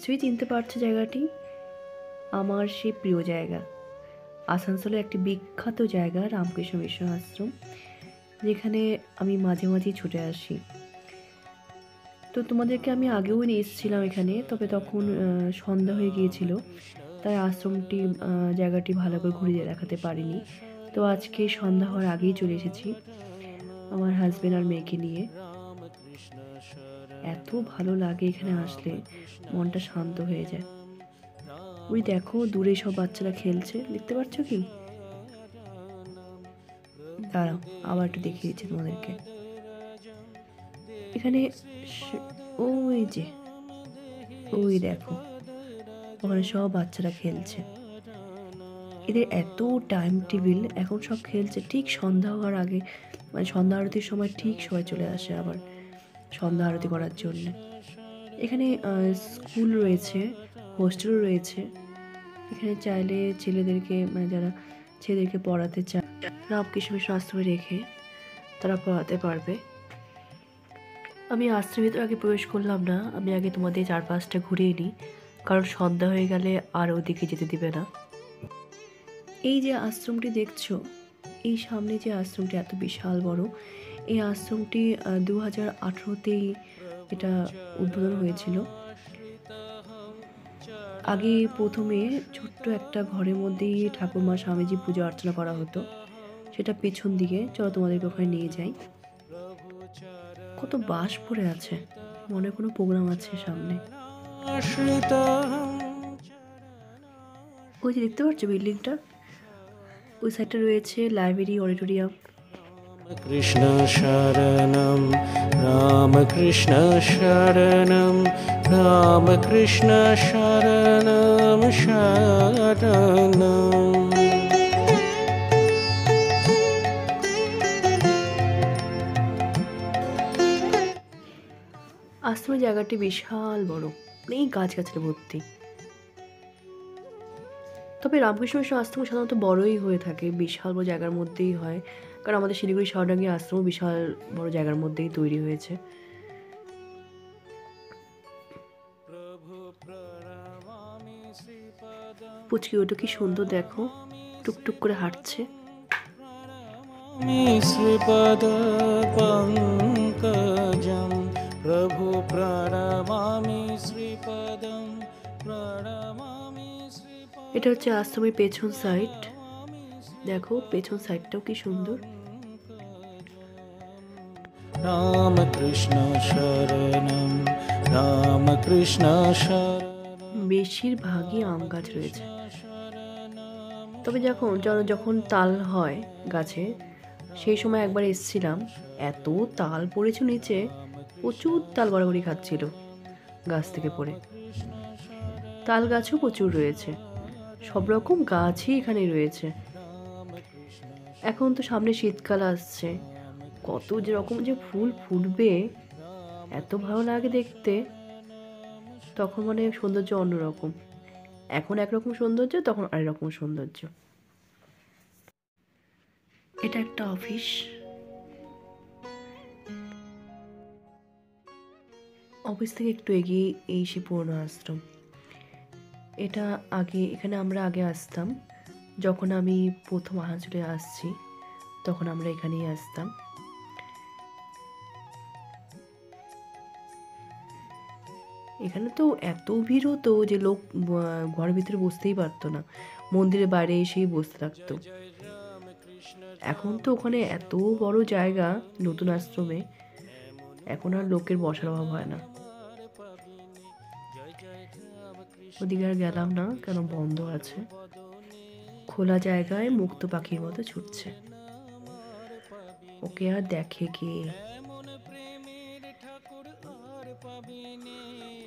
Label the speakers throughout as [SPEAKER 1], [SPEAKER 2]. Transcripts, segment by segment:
[SPEAKER 1] নিশ্চয়ই চিনতে পারছো জায়গাটি, আমার সেই প্রিয় জায়গা, আসানসোলের একটি বিখ্যাত জায়গা রামকৃষ্ণ মিশন আশ্রম, যেখানে আমি মাঝে মাঝেই ছুটে আসি। তো তোমাদেরকে আমি আগেও নিয়ে এসেছিলাম এখানে, তবে তখন সন্ধ্যা হয়ে গিয়েছিল, তাই আশ্রমটি জায়গাটি ভালো করে ঘুরিয়ে দেখাতে পারিনি। তো আজকে সন্ধ্যা হওয়ার আগেই চলে এসেছি আমার হাজবেন্ড আর মেয়েকে নিয়ে। এত ভালো লাগে এখানে আসলে, মনটা শান্ত হয়ে যায়। ওই দেখো দূরে সব বাচ্চারা খেলছে, দেখতে পাচ্ছ কি? দাঁড়াও আবার একটু দেখিয়ে দিচ্ছি তোমাদেরকে। এখানে ওই যে ওই দেখো, ওখানে সব বাচ্চারা খেলছে। এদের এত টাইম টেবিল, এখন সব খেলছে ঠিক সন্ধ্যা হওয়ার আগে, মানে সন্ধ্যা আরতির সময় ঠিক সবাই চলে আসে আবার সন্ধ্যা আরতি করার জন্য। এখানে স্কুল রয়েছে, হোস্টেলও রয়েছে। এখানে চাইলে ছেলেদেরকে, মানে যারা ছেলেদেরকে পড়াতে চায় রামকৃষ্ণ মিশন আশ্রমে রেখে তারা পড়াতে পারবে। আমি আশ্রমের ভিতরে আগে প্রবেশ করলাম না, আমি আগে তোমাদের চারপাশটা ঘুরিয়ে নিই, কারণ সন্ধ্যা হয়ে গেলে আর ওদিকে যেতে দিবে না। এই যে আশ্রমটি দেখছো, এই সামনে যে আশ্রমটি এত বিশাল বড়, এই আশ্রমটি 2018তেই এটা উদ্বোধন হয়েছিল। আগে প্রথমে ছোট্ট একটা ঘরের মধ্যেই ঠাকুরমা স্বামীজি পূজা অর্চনা করা হতো, সেটা পেছন দিকে। চলো তোমাদেরকে ওখানে নিয়ে যাই। কত বাঁশ পড়ে আছে, মনে কোনো প্রোগ্রাম আছে সামনে। ওই যে দেখতে পাচ্ছ বিল্ডিংটা, ওই সাইডটা রয়েছে লাইব্রেরি, অডিটোরিয়াম।
[SPEAKER 2] কৃষ্ণ শরণম রামকৃষ্ণ শরণম রামকৃষ্ণ শরণম শরণম।
[SPEAKER 1] আশ্রমের জায়গাটি বিশাল বড়, অনেক গাছগাছালি ভর্তি। তবে রামকৃষ্ণ মিশন আশ্রম সাধারণত বড়ই হয়ে থাকে, বিশাল বড় জায়গার মধ্যেই হয়, কারণ আমাদের শিলিগুড়ি শহরডাঙ্গি আশ্রম বিশাল বড় জায়গার মধ্যেই তৈরি হয়েছে। পুচকি ওটা কি সুন্দর দেখো, টুকটুক করে হাঁটছে।
[SPEAKER 2] শ্রীপদ পঙ্কজম প্রভু প্রণমামি শ্রীপদম প্রণমামি।
[SPEAKER 1] এটা হচ্ছে আশ্রমের পেছন সাইড, দেখো পেছন সাইডটাও কি সুন্দর।
[SPEAKER 2] রামকৃষ্ণ শরণম রামকৃষ্ণ শরণম।
[SPEAKER 1] বেশিরভাগই আম গাছ রয়েছে, তবে যখন তাল হয় গাছে, সেই সময় একবার এসেছিলাম, এত তাল পড়েছে নিচে, প্রচুর তাল গড়াগড়ি খাচ্ছিল গাছ থেকে পড়ে। তাল গাছও প্রচুর রয়েছে, সব রকম গাছই এখানে রয়েছে। এখন তো সামনে শীতকাল আসছে, কত যে রকম যে ফুল ফুটবে, এত ভালো লাগে দেখতে। তখন মানে সৌন্দর্য অন্যরকম, এখন একরকম সৌন্দর্য, তখন আরেক রকম সৌন্দর্য। এটা একটা অফিস, অফিস থেকে একটু এগিয়ে এই সে পুরনো আশ্রম। এটা আগে, এখানে আমরা আগে আসতাম, যখন আমি প্রথম আসানসোলে আসছি তখন আমরা এখানেই আসতাম। এখানে তো এত ভিড় হতো যে লোক ঘরের ভিতরে বসতেই পারতো না, মন্দিরের বাইরে এসেই বসতে থাকতো। এখন তো ওখানে এত বড় জায়গা নতুন আশ্রমে, এখন আর লোকের বসার অভাব হয় না। ওদিকে আর গেলাম না, কেন বন্ধ আছে। খোলা জায়গায় মুক্ত পাখির মতো ছুটছে, ওকে আর দেখে কে।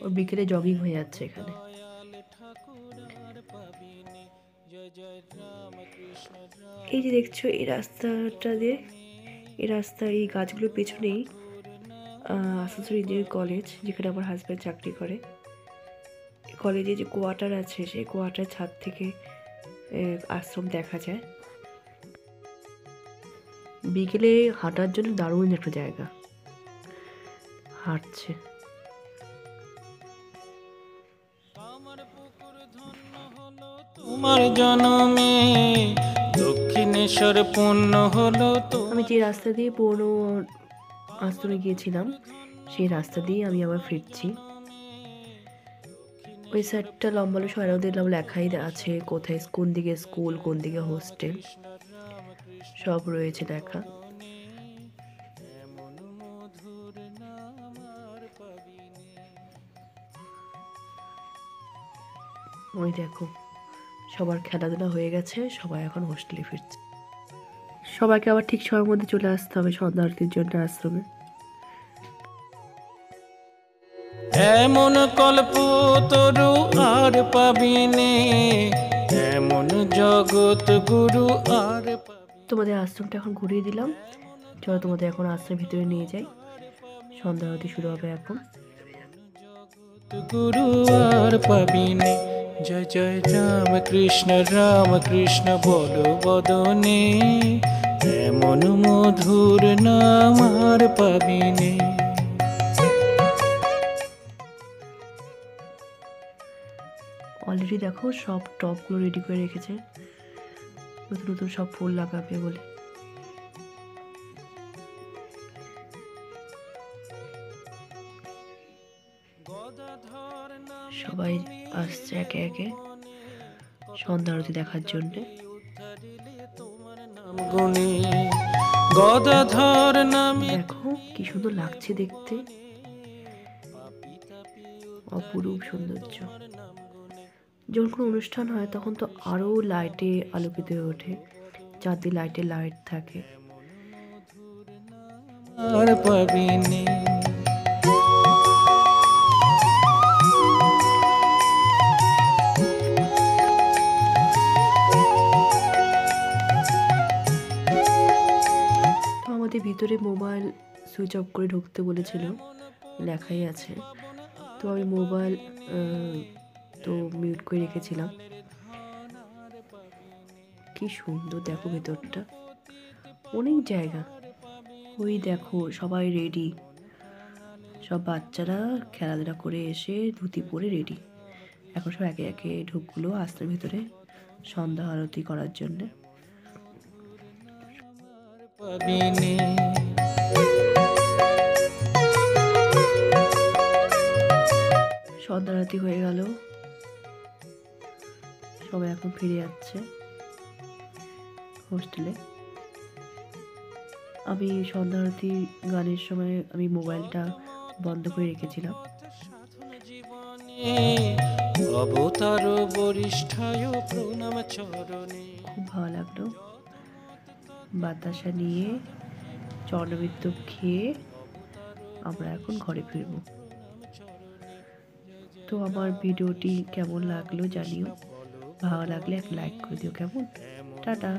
[SPEAKER 1] ওর বিকেলে জগিং হয়ে যাচ্ছে এখানে। এই যে দেখছো এই রাস্তাটা দিয়ে, এই রাস্তা, এই গাছগুলোর পেছনেই আসানসোল ইঞ্জিনিয়ারিং কলেজ, যেখানে আমার হাজব্যান্ড চাকরি করে। কলেজে যে কোয়ার্টার আছে, সেই কোয়ার্টার ছাদ থেকে আশ্রম দেখা যায়। বিকেলে হাঁটার জন্য দারুণ একটা জায়গা, হাঁটছে।
[SPEAKER 2] তোমার জনমে দক্ষিণেশ্বর পূর্ণ হলো তো।
[SPEAKER 1] আমি যে রাস্তা দিয়ে পুরনো আশ্রমে গিয়েছিলাম সেই রাস্তা দিয়ে আমি আবার ফিরছি। ওই সাইডটা লম্বালো সরাও দিলাম, লেখাই আছে কোথায় কোন দিকে স্কুল কোন দিকে হোস্টেল সব রয়েছে লেখা। ওই দেখো সবার খেলাধুলা হয়ে গেছে, সবাই এখন হোস্টেলে ফিরছে। সবাইকে আবার ঠিক সময়ের মধ্যে চলে আসতে হবে সন্ধ্যা আরতির জন্য আশ্রমে।
[SPEAKER 2] এমন কল্প তরু আর পাবিনে, এমন জগৎ গুরু আর পাবিনে।
[SPEAKER 1] তোমাদের আশ্রমটা এখন ঘুরিয়ে দিলাম, চলো তোমাদের এখন আশ্রমের ভিতরে নিয়ে যাই। সন্ধ্যা আরতি শুরু হবে এখন।
[SPEAKER 2] গুরু আর পাবিনে, জয় জয় রাম কৃষ্ণ বলো বদনে, এমন মধুর নাম আর পাবিনে।
[SPEAKER 1] অলরেডি দেখো সব টপগুলো রেডি করে রেখেছে, নতুন নতুন সব ফুল লাগাবে বলে। সবাই আসছে একে একে সন্ধ্যা আরতি দেখার জন্যে।
[SPEAKER 2] গদাধর নামে
[SPEAKER 1] দেখো কি সুন্দর লাগছে দেখতে, অপরূপ সৌন্দর্য। যখন কোনো অনুষ্ঠান হয় তখন তো আরো লাইটে আলোকিত হয়ে ওঠে, চারদিকে লাইটে লাইট থাকে।
[SPEAKER 2] আর পাবিনে,
[SPEAKER 1] তো আমাদের ভিতরে মোবাইল সুইচ অফ করে ঢুকতে বলেছিল, লেখাই আছে। তো আমি মোবাইল তো মিউট করে রেখেছিলাম। কি সুন্দর দেখো ভেতরটা, অনেক জায়গা। ওই দেখো সবাই রেডি, সব বাচ্চারা খেলাধুলা করে এসে ধুতি পরে রেডি। এখন সব একে একে ঢুকলো আশ্রমের ভিতরে সন্ধ্যা আরতি করার জন্য।
[SPEAKER 2] পাবিনে,
[SPEAKER 1] সন্ধ্যা আরতি হয়ে গেল, সবাই এখন ফিরে যাচ্ছে হোস্টেলে। আমি সন্ধ্যা আরতি গানের সময় আমি মোবাইলটা বন্ধ করে রেখেছিলাম।
[SPEAKER 2] অবতার বরিষ্ঠায় প্রণাম চরণে।
[SPEAKER 1] খুব ভালো লাগলো, বাতাসা নিয়ে চরণবৃত্ত খেয়ে আমরা এখন ঘরে ফিরবো। তো আমার ভিডিওটি কেমন লাগলো জানিও, ভালো লাগলে এক লাইক করে দিও। কেমন, টাটা।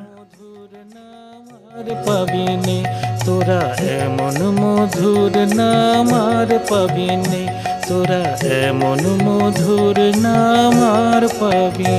[SPEAKER 2] আর পাবিনে তোরা এমন মধুর নাম আর পাবিনে, তোরা এমন মধুর নাম আর পাবি।